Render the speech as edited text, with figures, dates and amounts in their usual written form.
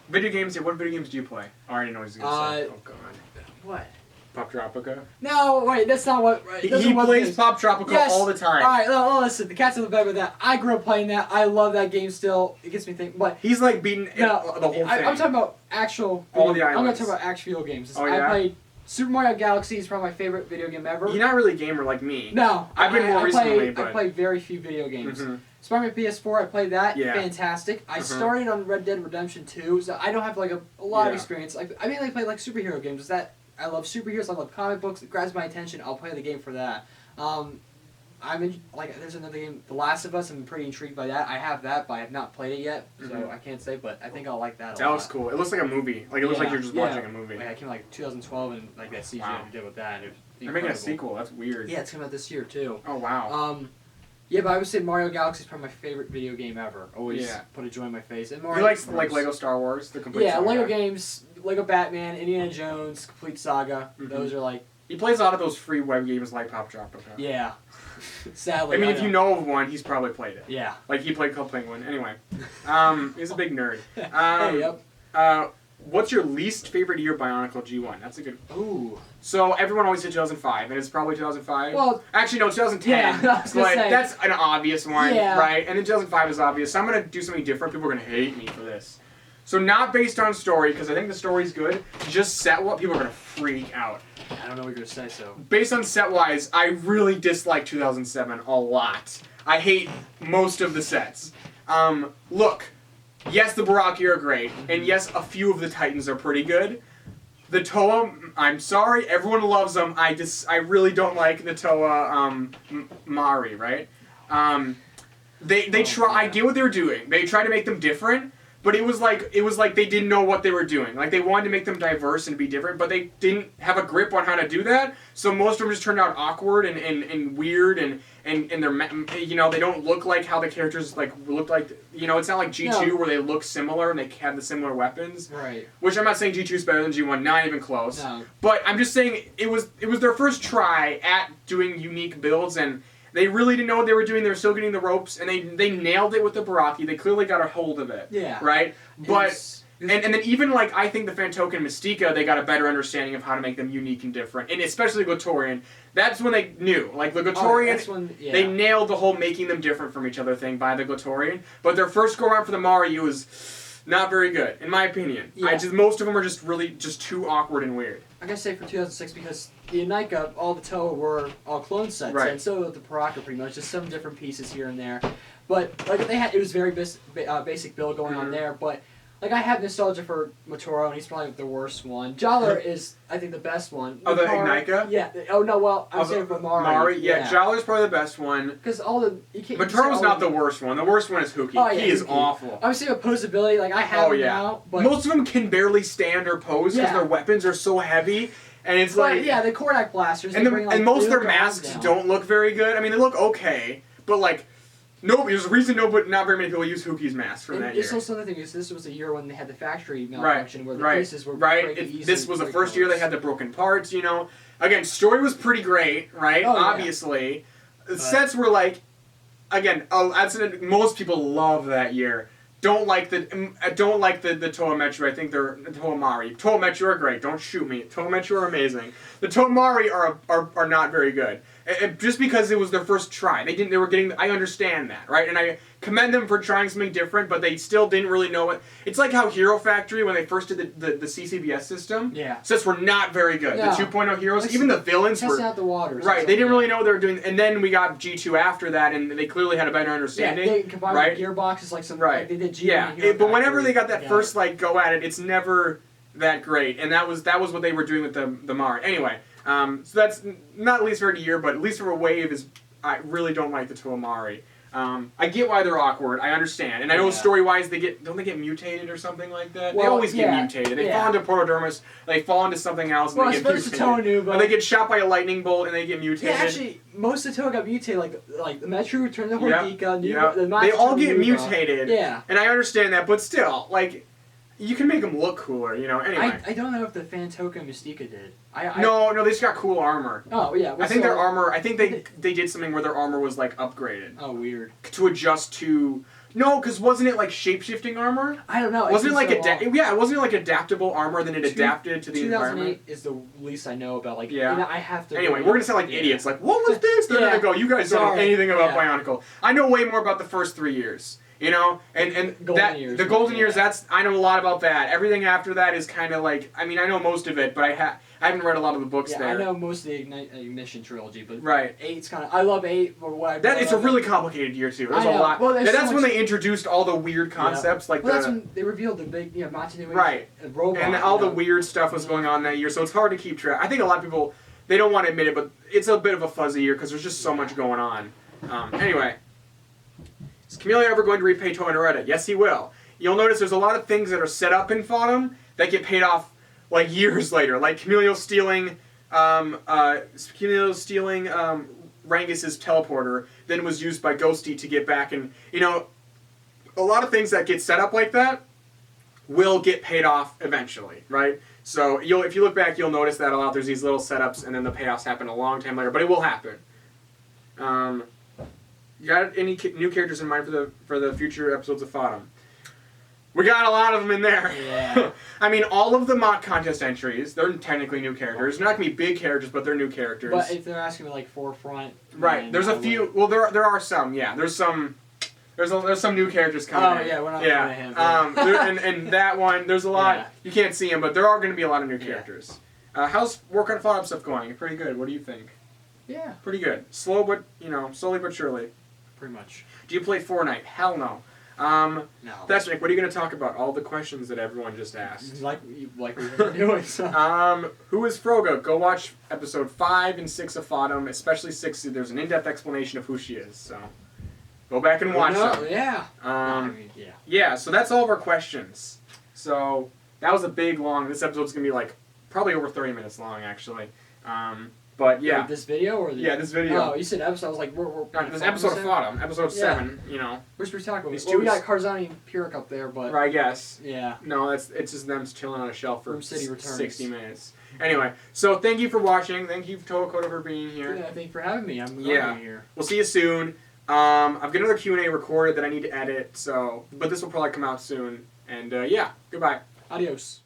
Video games. What video games do you play? Oh, I already know what he's gonna say. Oh god. What? Pop Tropica? No, wait, that's not what... Right, He plays Pop Tropica all the time. Alright, no, listen, the cat's in the bed with that. I grew up playing that. I love that game still. It gets me thinking, but... He's like beating the whole thing. I'm talking about actual... All the islands. I'm going to talk about actual video games. Oh, yeah? I played Super Mario Galaxy. It's probably my favorite video game ever. You're not really a gamer like me. No. I've been more recently, but... I played very few video games. Mm-hmm. Spider-Man PS4, I played that. Yeah. Fantastic. I started on Red Dead Redemption 2, so I don't have like a lot of experience. Like I mainly play like superhero games. I love superheroes. I love comic books. It grabs my attention. I'll play the game for that. There's another game, The Last of Us. I'm pretty intrigued by that. I have that, but I have not played it yet, so I can't say. But I think I'll like that a lot. That looks cool. It looks like a movie. Like it looks like you're just watching a movie. Yeah, it came out like 2012, and like that CGI they did with that. They're making a sequel. That's weird. Yeah, it's coming out this year too. Oh wow. Yeah, but I would say Mario Galaxy is probably my favorite video game ever. Always put a joy in my face. And Mario he likes like Lego Star Wars, the complete saga. Lego games, Lego Batman, Indiana Jones, complete saga. Those are like... He plays a lot of those free web games like Pop Tropica. Yeah. Sadly. I mean, if you know of one, he's probably played it. Yeah. Like he played Club Penguin. Anyway. He's a big nerd. What's your least favorite year Bionicle G1? That's a good... Ooh. So everyone always said 2005, and it's probably 2005. Well... Actually, no, 2010. Yeah, I was gonna say. That's an obvious one, right? And then 2005 is obvious. So I'm going to do something different. People are going to hate me for this. So not based on story, because I think the story's good. Just set-what, people are going to freak out. I don't know what you're going to say, so... Based on set-wise, I really dislike 2007 a lot. I hate most of the sets. Look... Yes, the Baraki are great, and yes, a few of the Titans are pretty good. The Toa, I'm sorry, everyone loves them. I really don't like the Toa Mari, right? They try. I get what they were doing. They tried to make them different, but it was like they didn't know what they were doing. Like they wanted to make them diverse and be different, but they didn't have a grip on how to do that. So most of them just turned out awkward and weird and they're they don't look like how the characters look like. It's not like G2 where they look similar and they have the similar weapons. Right. Which I'm not saying G2 is better than G1, not even close. No. But I'm just saying it was their first try at doing unique builds, and they really didn't know what they were doing. They were still getting the ropes, and they nailed it with the Baraki. They clearly got a hold of it. Yeah. Right? But and then even I think the Fantoken and Mystica, they got a better understanding of how to make them unique and different. And especially Gotorian. That's when they knew. Like the Gotorian, they nailed the whole making them different from each other thing by the Gotorian. But their first go around for the Mario was not very good, in my opinion. Yeah. Most of them are just really too awkward and weird. I gotta say for 2006 because the Unica, all the Toa were all clone sets, and so did the Paraka pretty much, just some different pieces here and there. But it was very basic build going on there. But I have nostalgia for Motoro, and he's probably the worst one. Jollar is, I think, the best one. Oh, the Ignika? Yeah. Oh no, well, I'm saying for Mari. Yeah, Jollar's probably the best one. Because Motoro's not the worst one. The worst one is Huki. Oh, yeah, he is awful. I'm saying posability, I have him now. But most of them can barely stand or pose because their weapons are so heavy. And it's the Kodak blasters. And most of their masks don't look very good. I mean, they look okay, but there's a reason not very many people use Huki's mask from that year. It's also another thing is this was a year when they had the factory malfunction where the pieces were This was the first year they had the broken parts. Again, story was pretty great, right? Oh, obviously, sets were most people love that year. Don't like the Toa Metru. I think they're Toa Mari. Toa Metru are great. Don't shoot me. Toa Metru are amazing. The Toa Mari are not very good. Just because it was their first try. They were getting. I understand that, right? And I commend them for trying something different, but they still didn't really know it. It's like how Hero Factory, when they first did the CCBS system, sets were not very good. No. The 2.0 heroes, even the villains were out the waters. Right, they didn't really know what they were doing. And then we got G2 after that, and they clearly had a better understanding. Yeah, they combined gearboxes they did G1 and Hero but whenever they got that first go at it, it's never that great. And that was what they were doing with the Mari. Anyway. So that's not least favorite year, but least favorite wave is I really don't like the Toa Mari. I get why they're awkward. I understand, and I know story-wise don't they get mutated or something like that? Well, they always get mutated. They fall into Protodermis, they fall into something else, and they get mutated. Or they get shot by a lightning bolt and they get mutated. Yeah, actually, most of the Toa got mutated. Like the Metru turned to Hordika. They all get mutated. Yeah, and I understand that, but still, you can make them look cooler, Anyway, I don't know if the Fantoken Mystica did. No, they just got cool armor. Oh yeah. I think their armor. I think they did something where their armor was upgraded. Oh, weird. To adjust to No, because wasn't it like shape-shifting armor? I don't know. Wasn't it like wasn't it like adaptable armor? Then it adapted to the 2008 environment. is the least I know about. Like, yeah, I have to. Anyway, we're gonna sound like idiots. Like, what was this? They're gonna go. You guys don't know anything about Bionicle. I know way more about the first 3 years. You know, and the golden years. That's I know a lot about that. Everything after that is kind of like I know most of it, but I haven't read a lot of the books there. I know most of the Ignition trilogy, but right. 8's kind of I love 8. But what it's a really complicated year too. There's a lot. Well, that's when they introduced all the weird concepts like that's when they revealed the big Matsuno robot and all the weird stuff was going on that year. So it's hard to keep track. I think a lot of people they don't want to admit it, but it's a bit of a fuzzy year because there's just so much going on. Anyway. Is Chameleon ever going to repay Toei and Reddit? Yes, he will. You'll notice there's a lot of things that are set up in Fodom that get paid off like years later. Like Chameleon stealing Rangus's teleporter, then was used by Ghosty to get back. And, you know, a lot of things that get set up like that will get paid off eventually, right? So if you look back, you'll notice that a lot. There's these little setups, and then the payoffs happen a long time later, but it will happen. You got any new characters in mind for the future episodes of Fodom? We got a lot of them in there. Yeah. I mean, all of the mock contest entries, they're technically new characters. They're not going to be big characters, but they're new characters. But if they're asking me, like, forefront... Right. There's a few... Well, there are some, yeah. There's some new characters coming in. Oh, yeah, we're not going to him. And that one, there's a lot... Yeah. You can't see them, but there are going to be a lot of new characters. How's work on Fodom stuff going? Pretty good. What do you think? Yeah. Pretty good. Slowly but surely. Pretty much. Do you play Fortnite? Hell no. No. That's Nick. What are you going to talk about? All the questions that everyone just asked. Like we've been doing. So. Who is Froga? Go watch episode 5 and 6 of Fodom, especially 6. There's an in-depth explanation of who she is. So go back and watch them. Yeah. Yeah. So that's all of our questions. So that was a big long. This episode's going to be like probably over 30 minutes long, actually. But yeah. This video or this video. Oh, you said episode. I was like, we're this episode of Fodom, episode 7. You know. Which we're talking about. Well, we got Karzani and Pyrrhic up there, but. I guess. Yeah. No, it's just them chilling on a shelf for City Returns. 60 minutes. Anyway, so thank you for watching. Thank you to Okoto for being here. Yeah, thank you for having me. I'm glad to be here. We'll see you soon. I've got another Q&A recorded that I need to edit, but this will probably come out soon. And yeah, goodbye. Adios.